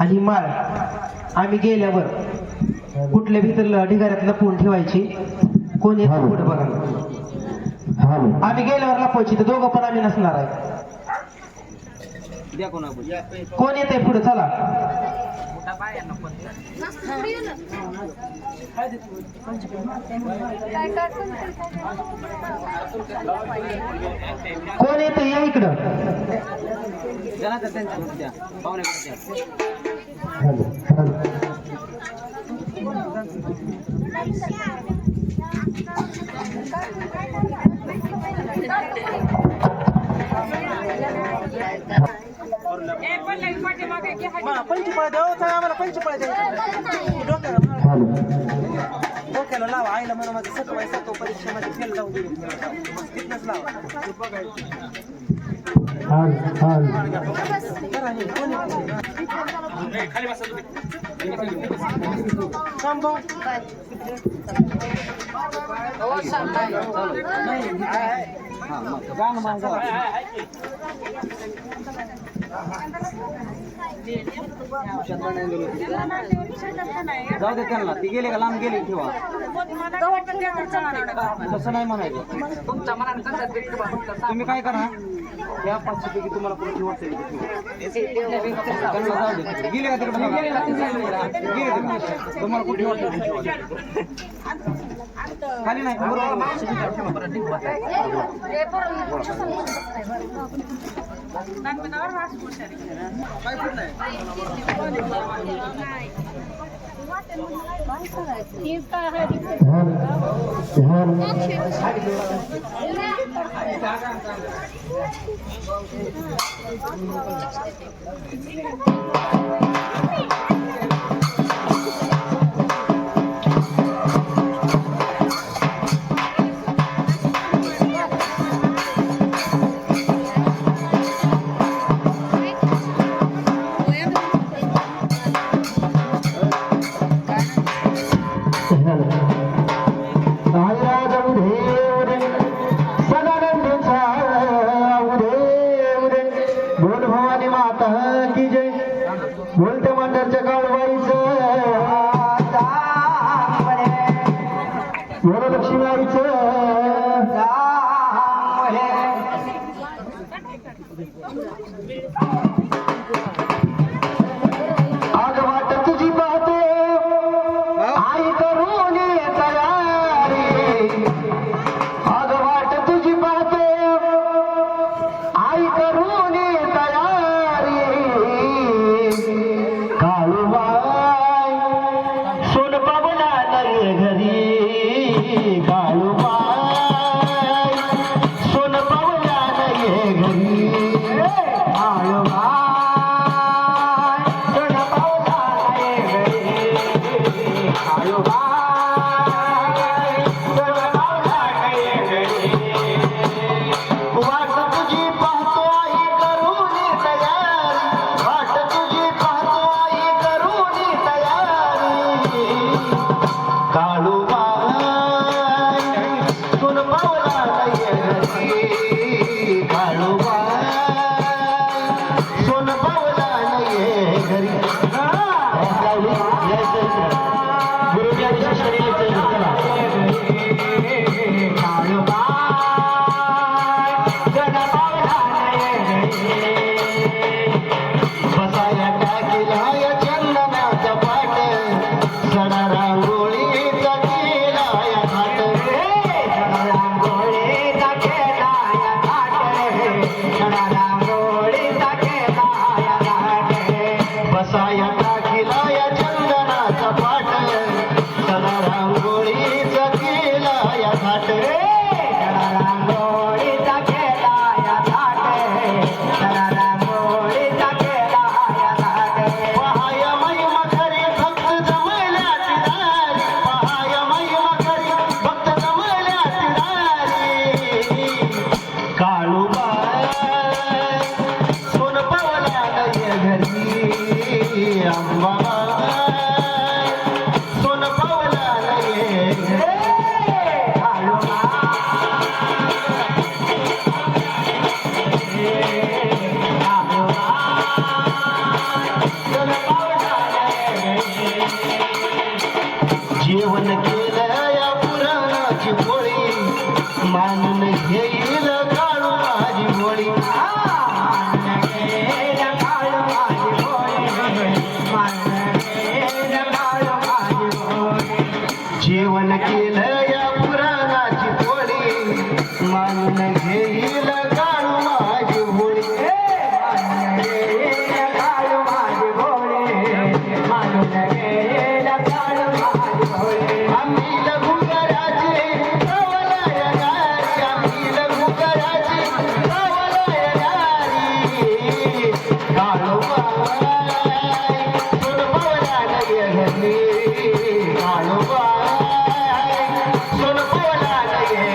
आणि माळ आम्ही गेल्यावर कुठल्या भीतर ढिगाऱ्यात लपवून ठेवायची. कोण येतो पुढे बघा. आम्ही गेल्यावर लपवायची तर दोघं पण आम्ही नसणार आहे. कोण येते पुढे चला. कोण येते या इकडं. पंचपाळ द्यावं आम्हाला. पंचपाळ द्यायचं डोक्याला लावा. आईला म्हणा माझं सतवाय सतो परीक्षेमध्ये फेल जाऊ दे तिथनच लावा. जाऊ दे त्यांना. ती गेले का लांब गेले ठेवा. तसं नाही म्हणायचं. तुम्ही काय करा या 500 पैकी तुम्हाला कोणी ठेवा गेले का तिकडे तुम्हाला कुठे खाली नाही बोलते मांडरच्या काळवाईचं वरलक्ष्मी आईचं आग वाट तुझी पाहतो आई करून तयारी. आग वाट तुझी पाहतो आई करून तयारी. काळूबाई सोन पावला नाही घरी. काळूबाई सोन पावला नाही घरी. काळूबाई सोन पावला नाही घरी. काळूबाई सोन पावला नाही घरी. वाट तुझी पाहतो आई करून तयारी. वाट तुझी पाहतो आई करून तयारी. काळूबाई सोन पावला नाही घरी. काळूबाई सोन पावला नाही घरी. गुरुजी आणि शिष्याने बसाया टाकीला या चंदनाचा पाट. सडा रांगोळीचा केला या घाट. सडा रांगोळीचा केला या घाट. सडा रांगोळीचा केला या घाट. बसाया टाकीला या चंदनाचा पाट. सडा रांगोळीचा केला या घाट. सडा रांगोळीचा केला या घाट. सडा रांगोळीचा केला या घाट. पहाय महिमा खरी भक्त जमल्या तिरारी. पहाय महिमा खरी भक्त जमल्या तिरारी. काळूबाई सोन पावला नाही घरी. अंबाबाई सोन पावला नाही घरी. काळूबाई जेवण केलं या पुराणाची पोळी मानून घेईल काळू माझी भोळी आम्ही लघु करायचे कवलाय गारी आम्ही लघु करायचे कवलाय गारी काळू बाय सोड पवला नये घरी काळू बाय सोड पवला नये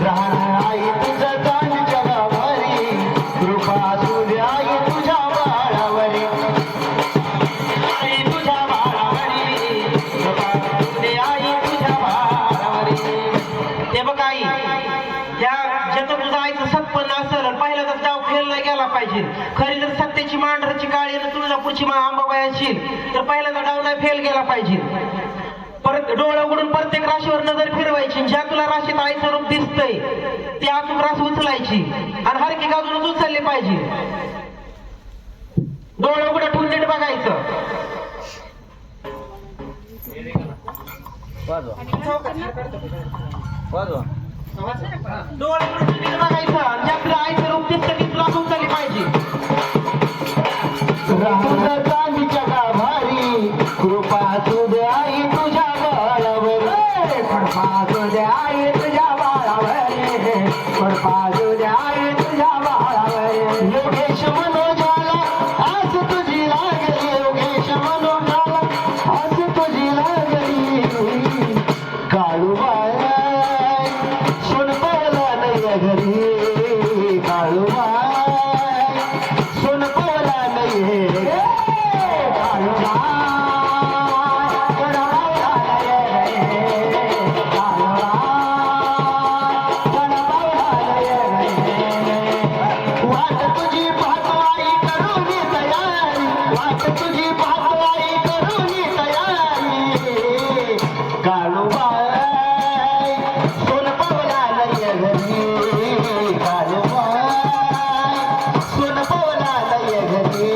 राई तुझं दान जगावरी कृपा सूर्याई तुझ्या बाळावरी आई तुझ्या बाळावरी कृपा सूर्याई तुझ्या बाळावरी ते बघ आई, त्या ज्याचं तुझं आईचं सत्पन्न असेल पहिला तर डाव खेळला गेला पाहिजे. खरी जर सत्याची मांढराची काळी आणि तुळजापूरची आंबाबाई असेल तर पहिल्याचा डाव नाही फेल गेला पाहिजे. परत डोळं उघडून प्रत्येक राशीवर नजर फिरवायची. ज्या तुला राशीत आईचं रूप दिसतंय ती अचूक रास उचलायची आणि हरकी गाजूनच उचलली पाहिजे. डोळं उघडं ठेवून नीट बघायचं. डोळं उघडून नीट बघायचं आणि ज्या तुला आईचं रूप दिसतं ती तुला उचलली पाहिजे. तुझं चांदीच्या गाभारी कृपा सूर्याई तुझ्या बाळावर कृपा तुझ्या आई तुझ्या बाळावर, कृपा तुझ्या आई तुझ्या बाळावर. योगेश मनोजाला आस तुझी लागली योगेश मनोजाला आस तुझी लागली काळू बाय सोन पवला नाही घरी काळू बाय सोन पवला नाही काळू वाट तुझी पाहतवाई करून तयारी वाट तुझी पाहतवाई करून तयारी काळू बाय सोन पवला नाही घरी काळू बाय सोन पवला नाही घरी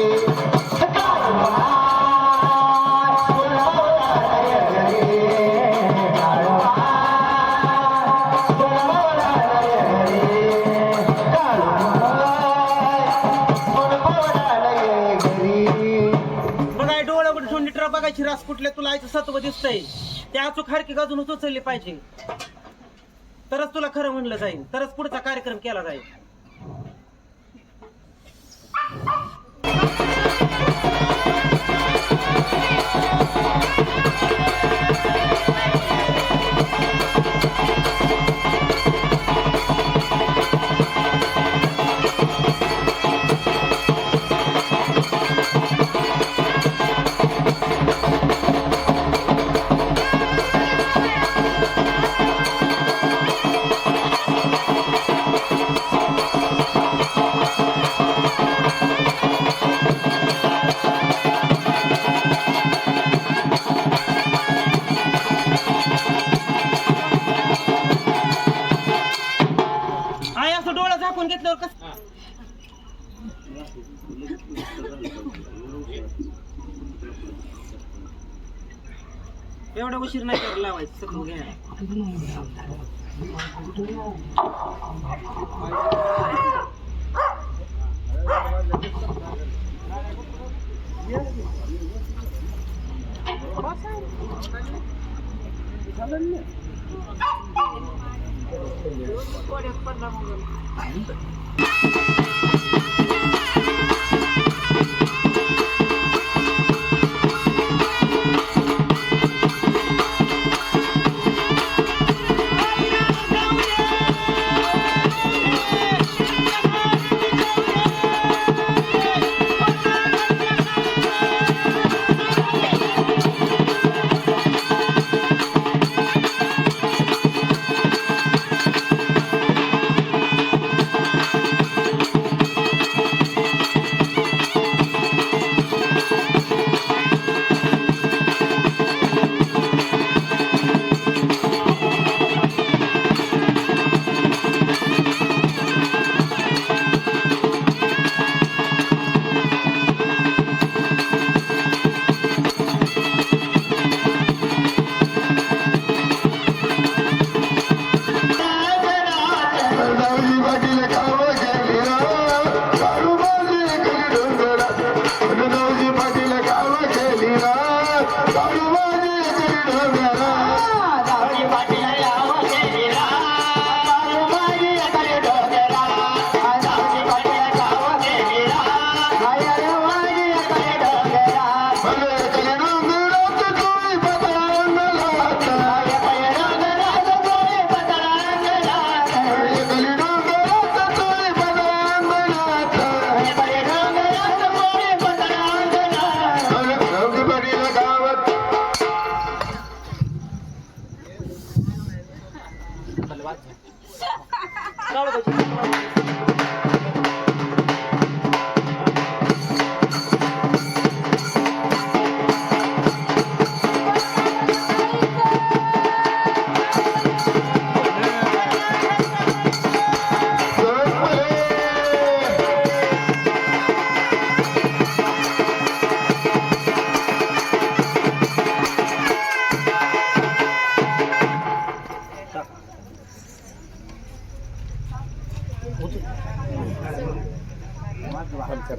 काळू बाय सोन पवला नाही घरी काळू बाय सोन पवला नाही घरी काळू बघा डोळं उघडून ठेवून नीट बघायची रास कुठल्या तुला आईचं सत्व दिसतंय त्या अचूक हरकी गाजूनच उचलली पाहिजे. तरच तुला खरं म्हणलं जाईल, तरच पुढचा कार्यक्रम केला जाईल. आई असं डोळं झाकून घेतल्यावर कसं एवढा उशीर नाही करायला लावायचं सगळं घ्या.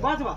वाजवा.